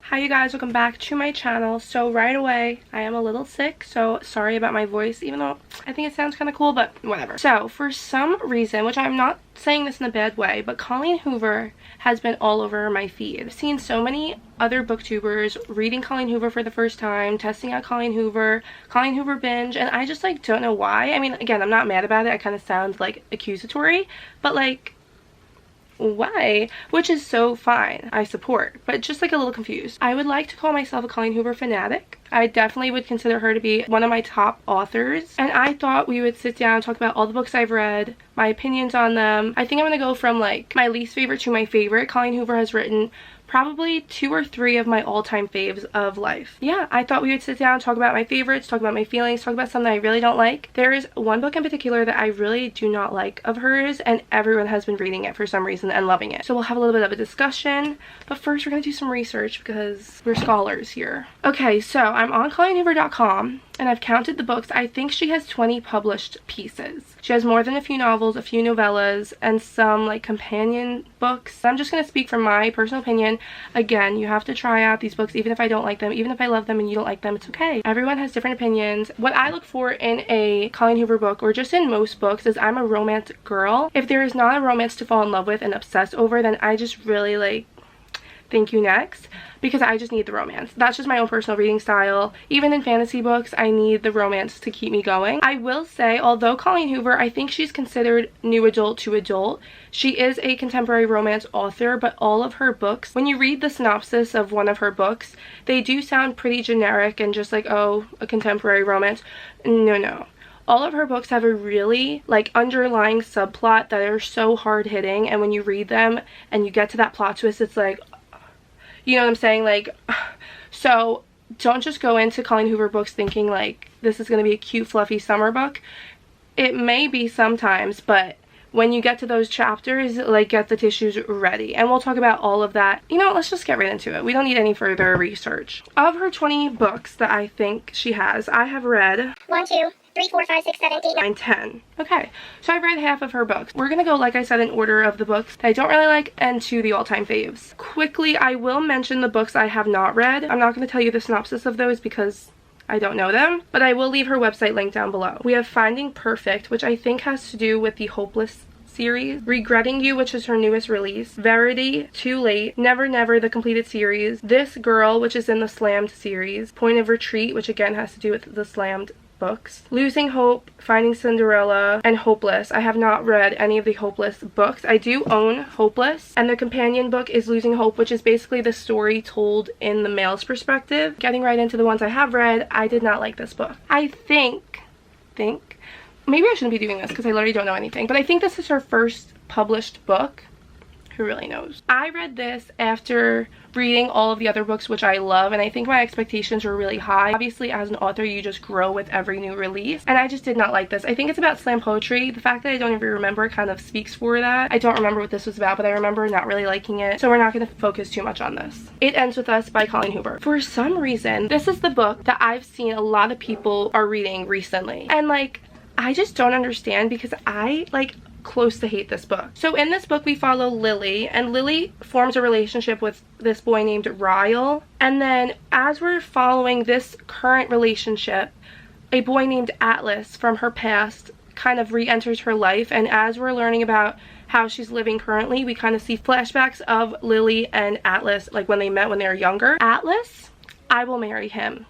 Hi you guys, welcome back to my channel. So right away, I am a little sick, so sorry about my voice, even though I think it sounds kind of cool, but whatever. So for some reason, which I'm not saying this in a bad way, but Colleen Hoover has been all over my feed. I've seen so many other booktubers reading Colleen Hoover for the first time, testing out Colleen Hoover binge, and I just like don't know why. I mean, again, I'm not mad about it. I kind of sound like accusatory, but like, why? Which is so fine. I support, but just like a little confused. I would like to call myself a Colleen Hoover fanatic. I definitely would consider her to be one of my top authors, and I thought we would sit down and talk about all the books I've read, my opinions on them. I think I'm gonna go from like my least favorite to my favorite. Colleen Hoover has written probably 2 or 3 of my all-time faves of life. Yeah, I thought we would sit down, talk about my favorites, talk about my feelings, talk about something I really don't like. There is one book in particular that I really do not like of hers, and everyone has been reading it for some reason and loving it. So we'll have a little bit of a discussion, but first we're gonna do some research because we're scholars here. Okay, so I'm on ColleenHoover.com and I've counted the books. I think she has 20 published pieces. She has more than a few novels, a few novellas, and some like companion books. I'm just going to speak from my personal opinion. Again, you have to try out these books even if I don't like them. Even if I love them and you don't like them, it's okay. Everyone has different opinions. What I look for in a Colleen Hoover book, or just in most books, is I'm a romance girl. If there is not a romance to fall in love with and obsess over, then I just really like, thank you, next, because I just need the romance. That's just my own personal reading style. Even in fantasy books, I need the romance to keep me going. I will say, although Colleen Hoover, I think she's considered new adult to adult, she is a contemporary romance author, but all of her books, when you read the synopsis of one of her books, they do sound pretty generic and just like, oh, a contemporary romance. No. All of her books have a really like underlying subplot that are so hard-hitting, and when you read them and you get to that plot twist, it's like, you know what I'm saying? Like, so don't just go into Colleen Hoover books thinking like this is going to be a cute fluffy summer book. It may be sometimes, but when you get to those chapters, like, get the tissues ready. And we'll talk about all of that. You know, let's just get right into it. We don't need any further research. Of her 20 books that I think she has, I have read 1, 2, 3, 4, 5, 6, 7, 8, 9, 10. Okay, so I've read half of her books. We're gonna go, like I said, in order of the books that I don't really like and to the all-time faves. Quickly, I will mention the books I have not read. I'm not gonna tell you the synopsis of those because I don't know them, but I will leave her website link down below. We have Finding Perfect, which I think has to do with the Hopeless series, Regretting You, which is her newest release, Verity, Too Late, Never Never, the completed series, This Girl, which is in the Slammed series, Point of Retreat, which again has to do with the Slammed books, Losing Hope, Finding Cinderella, and Hopeless. I have not read any of the Hopeless books. I do own Hopeless, and the companion book is Losing Hope, which is basically the story told in the male's perspective. Getting right into the ones I have read, I did not like this book. I think maybe I shouldn't be doing this because I literally don't know anything, but I think this is her first published book. Who really knows? I read this after reading all of the other books, which I love, and I think my expectations were really high. Obviously, as an author, you just grow with every new release, and I just did not like this. I think it's about slam poetry. The fact that I don't even remember kind of speaks for that. I don't remember what this was about, but I remember not really liking it, so we're not going to focus too much on this. It Ends With Us by Colleen Hoover. For some reason, this is the book that I've seen a lot of people are reading recently, and like, I just don't understand because I like close to hate this book. So in this book we follow Lily, and Lily forms a relationship with this boy named Ryle, and then as we're following this current relationship, a boy named Atlas from her past kind of re-enters her life, and as we're learning about how she's living currently, we kind of see flashbacks of Lily and Atlas, like when they met when they were younger. Atlas, I will marry him.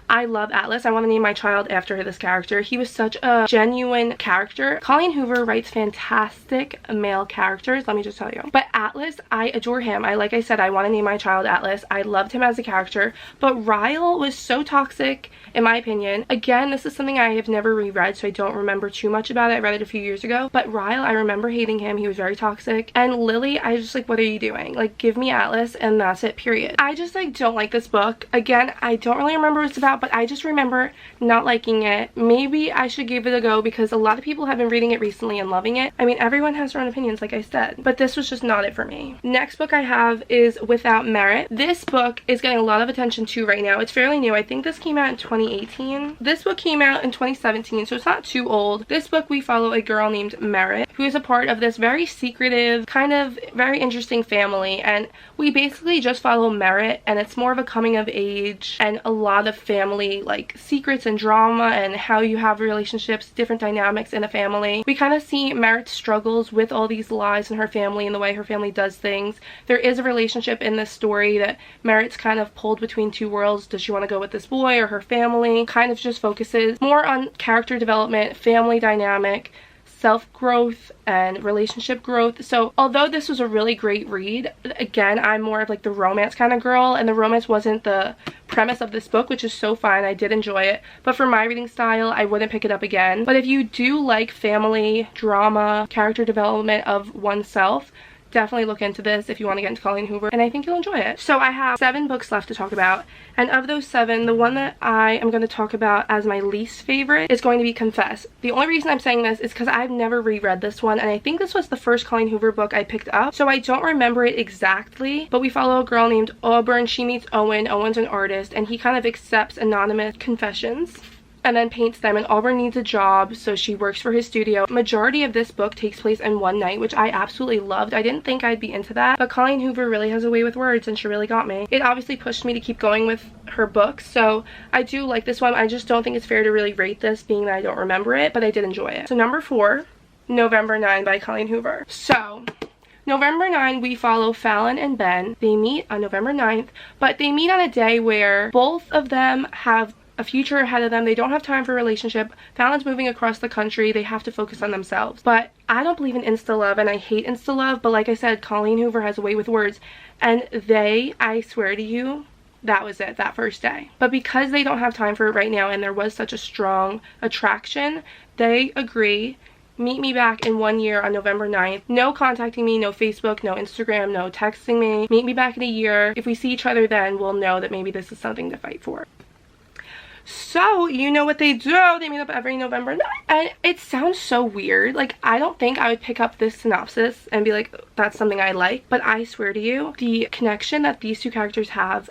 I love Atlas. I want to name my child after this character. He was such a genuine character. Colleen Hoover writes fantastic male characters, let me just tell you. But Atlas, I adore him. Like I said, I want to name my child Atlas. I loved him as a character. But Ryle was so toxic, in my opinion. Again, this is something I have never reread, so I don't remember too much about it. I read it a few years ago. But Ryle, I remember hating him. He was very toxic. And Lily, I was just like, what are you doing? Like, give me Atlas and that's it, period. I just like don't like this book. Again, I don't really remember what it's about, about, but I just remember not liking it. Maybe I should give it a go because a lot of people have been reading it recently and loving it. I mean, everyone has their own opinions, like I said, but this was just not it for me. Next book I have is Without Merit. This book is getting a lot of attention too right now. It's fairly new. I think this came out in 2018. This book came out in 2017, so it's not too old. This book, we follow a girl named Merit who is a part of this very secretive, kind of very interesting family, and we basically just follow Merit, and it's more of a coming of age and a lot of family like secrets and drama and how you have relationships, different dynamics in a family. We kind of see Merit's struggles with all these lies in her family and the way her family does things. There is a relationship in this story that Merit's kind of pulled between two worlds. Does she want to go with this boy or her family? Kind of just focuses more on character development, family dynamic, self-growth, and relationship growth. So although this was a really great read, again, I'm more of like the romance kind of girl, and the romance wasn't the premise of this book, which is so fine. I did enjoy it, but for my reading style, I wouldn't pick it up again. But if you do like family drama, character development of oneself, definitely look into this if you want to get into Colleen Hoover, and I think you'll enjoy it. So I have 7 books left to talk about, and of those 7, the one that I am going to talk about as my least favorite is going to be Confess. The only reason I'm saying this is because I've never reread this one, and I think this was the first Colleen Hoover book I picked up, so I don't remember it exactly, but we follow a girl named Auburn. She meets Owen. Owen's an artist, and he kind of accepts anonymous confessions and then paints them, and Auburn needs a job, so she works for his studio. Majority of this book takes place in one night, which I absolutely loved. I didn't think I'd be into that, but Colleen Hoover really has a way with words, and she really got me. It obviously pushed me to keep going with her books, so I do like this one. I just don't think it's fair to really rate this, being that I don't remember it, but I did enjoy it. So number 4, November 9 by Colleen Hoover. So November 9, we follow Fallon and Ben. They meet on November 9th, but they meet on a day where both of them have a future ahead of them. They don't have time for a relationship. Fallon's moving across the country. They have to focus on themselves. But I don't believe in insta love, and I hate insta love, but like I said, Colleen Hoover has a way with words, and I swear to you, that was it, that first day. But because they don't have time for it right now, and there was such a strong attraction, they agree, meet me back in 1 year on November 9th. No contacting me, no Facebook, no Instagram, no texting me. Meet me back in a year. If we see each other then, we'll know that maybe this is something to fight for. So you know what they do, they meet up every November 9th, and it sounds so weird. Like, I don't think I would pick up this synopsis and be like, that's something I like, but I swear to you, the connection that these two characters have,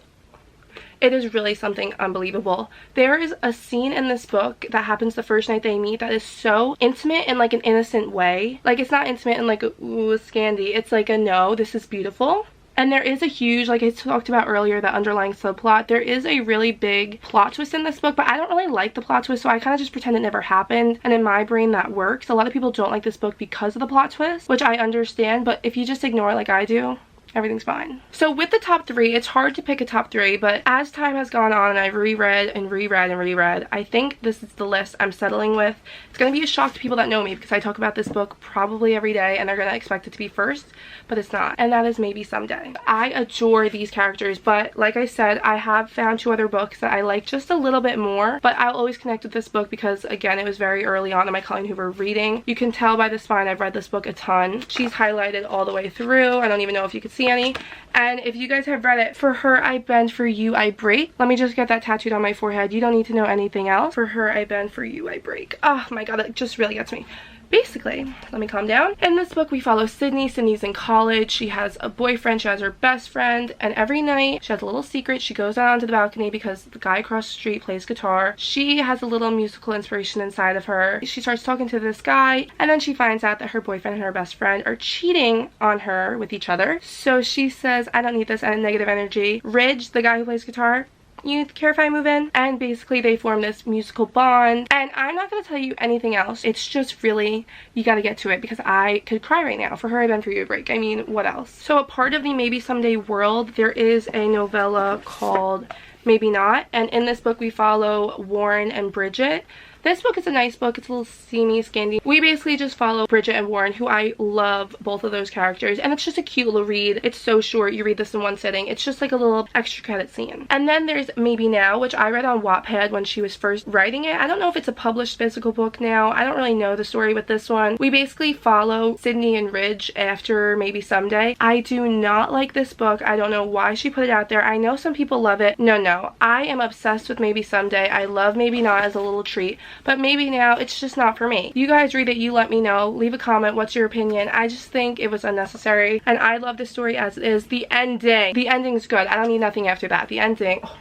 it is really something unbelievable. There is a scene in this book that happens the first night they meet that is so intimate in like an innocent way. Like, it's not intimate in like a ooh Scandi, it's like a no, this is beautiful. And there is a huge, like I talked about earlier, the underlying subplot. There is a really big plot twist in this book, but I don't really like the plot twist, so I kind of just pretend it never happened. And in my brain, that works. A lot of people don't like this book because of the plot twist, which I understand, but if you just ignore it like I do, everything's fine. So with the top 3, it's hard to pick a top 3, but as time has gone on and I've reread and reread and reread, I think this is the list I'm settling with. It's going to be a shock to people that know me because I talk about this book probably every day and they're going to expect it to be first, but it's not. And that is maybe someday. I adore these characters, but like I said, I have found 2 other books that I like just a little bit more, but I'll always connect with this book because, again, it was very early on in my Colleen Hoover reading. You can tell by the spine I've read this book a ton. She's highlighted all the way through. I don't even know if you could see any. And if you guys have read it, For Her I Bend, For You I Break. Let me just get that tattooed on my forehead. You don't need to know anything else. For Her I Bend, For You I Break. Oh my god, it just really gets me. Basically, let me calm down. In this book, we follow Sydney. Sydney's in college. She has a boyfriend. She has her best friend. And every night, she has a little secret. She goes out onto the balcony because the guy across the street plays guitar. She has a little musical inspiration inside of her. She starts talking to this guy, and then she finds out that her boyfriend and her best friend are cheating on her with each other. So she says, I don't need this negative energy. Ridge, the guy who plays guitar, you care if I move in? And basically they form this musical bond, and I'm not going to tell you anything else. It's just really, you got to get to it because I could cry right now. For Her I Bend, For You I Break. I mean, what else? So a part of the Maybe Someday world, there is a novella called Maybe Not, and in this book we follow Warren and Bridget. This book is a nice book. It's a little steamy, Scandi. We basically just follow Bridget and Warren, who I love both of those characters, and it's just a cute little read. It's so short. You read this in one sitting. It's just like a little extra credit scene. And then there's Maybe Now, which I read on Wattpad when she was first writing it. I don't know if it's a published physical book now. I don't really know the story with this one. We basically follow Sydney and Ridge after Maybe Someday. I do not like this book. I don't know why she put it out there. I know some people love it. No. I am obsessed with Maybe Someday. I love Maybe Not as a little treat, but Maybe Now, it's just not for me. You guys read it, you let me know. Leave a comment. What's your opinion? I just think it was unnecessary, and I love the story as it is. The ending's good. I don't need nothing after that. The ending, oh,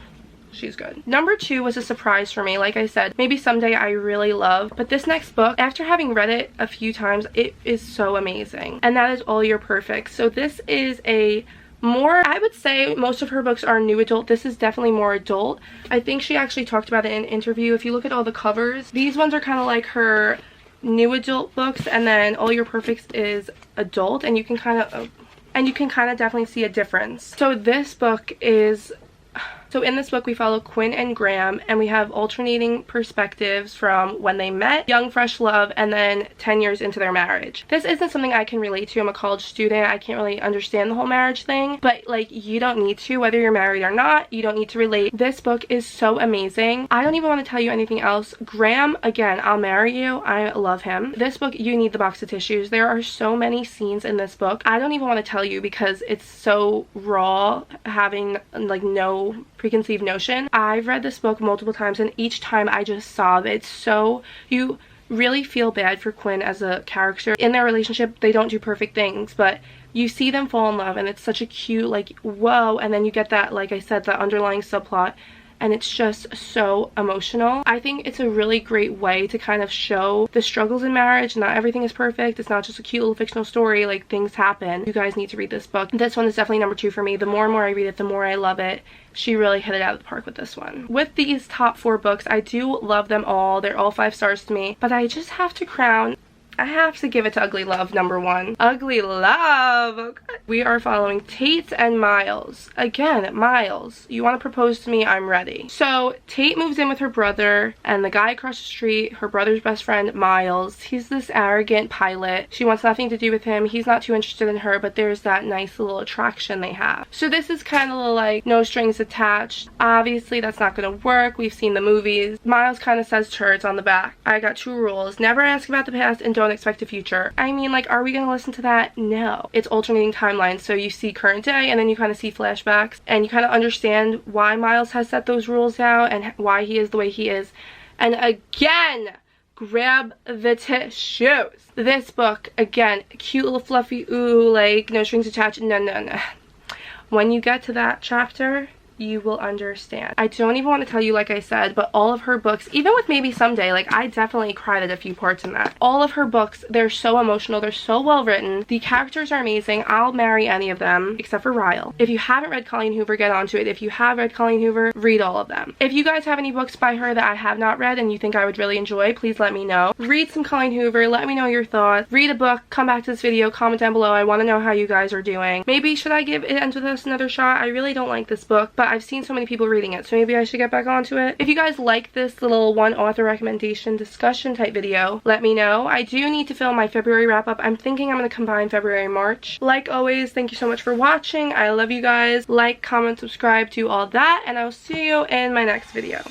she's good. Number 2 was a surprise for me. Like I said, Maybe Someday I really love, but this next book, after having read it a few times, it is so amazing, and that is All Your Perfect. So this is a more, I would say most of her books are new adult. This is definitely more adult. I think she actually talked about it in an interview. If you look at all the covers, these ones are kind of like her new adult books, and then All Your Perfect is adult, and you can kind of definitely see a difference. So this book is, so in this book we follow Quinn and Graham, and we have alternating perspectives from when they met, young fresh love, and then 10 years into their marriage. This isn't something I can relate to. I'm a college student. I can't really understand the whole marriage thing, but like, you don't need to, whether you're married or not. You don't need to relate. This book is so amazing. I don't even want to tell you anything else. Graham, again, I'll marry you. I love him. This book, you need the box of tissues. There are so many scenes in this book. I don't even want to tell you because it's so raw, having like no preconceived notion. I've read this book multiple times, and each time I just sob. It's so, you really feel bad for Quinn as a character. In their relationship, they don't do perfect things, but you see them fall in love, and it's such a cute, like, whoa, and then you get that, like I said, the underlying subplot, and it's just so emotional. I think it's a really great way to kind of show the struggles in marriage. Not everything is perfect. It's not just a cute little fictional story. Like, things happen. You guys need to read this book. This one is definitely number 2 for me. The more and more I read it, the more I love it. She really hit it out of the park with this one. With these top 4 books, I do love them all. They're all 5 stars to me, but I just have to crown, I have to give it to Ugly Love, number 1. Ugly Love! Okay. We are following Tate and Miles. Again, Miles, you want to propose to me, I'm ready. So, Tate moves in with her brother, and the guy across the street, her brother's best friend, Miles, he's this arrogant pilot. She wants nothing to do with him. He's not too interested in her, but there's that nice little attraction they have. So this is kind of like no strings attached. Obviously, that's not going to work. We've seen the movies. Miles kind of says to her, it's on the back, I got 2 rules. Never ask about the past, and don't expect a future. I mean, like, are we gonna listen to that? No. It's alternating timelines, so you see current day, and then you kind of see flashbacks, and you kind of understand why Miles has set those rules out, and why he is the way he is. And again, grab the tissues. This book, again, cute little fluffy, ooh, like, no strings attached. No. When you get to that chapter, you will understand. I don't even want to tell you, like I said, but all of her books, even with Maybe Someday, like, I definitely cried at a few parts in that. All of her books, they're so emotional, they're so well written, the characters are amazing. I'll marry any of them except for Ryle. If you haven't read Colleen Hoover, get onto it. If you have read Colleen Hoover, read all of them. If you guys have any books by her that I have not read and you think I would really enjoy, please let me know. Read some Colleen Hoover, let me know your thoughts. Read a book, come back to this video, comment down below. I want to know how you guys are doing. Maybe should I give It Ends With Us another shot? I really don't like this book, but I've seen so many people reading it, so maybe I should get back onto it. If you guys like this little one author recommendation discussion type video, let me know. I do need to film my February wrap up. I'm thinking I'm going to combine February and March. Like always, thank you so much for watching. I love you guys. Like, comment, subscribe, do all that, and I will see you in my next video.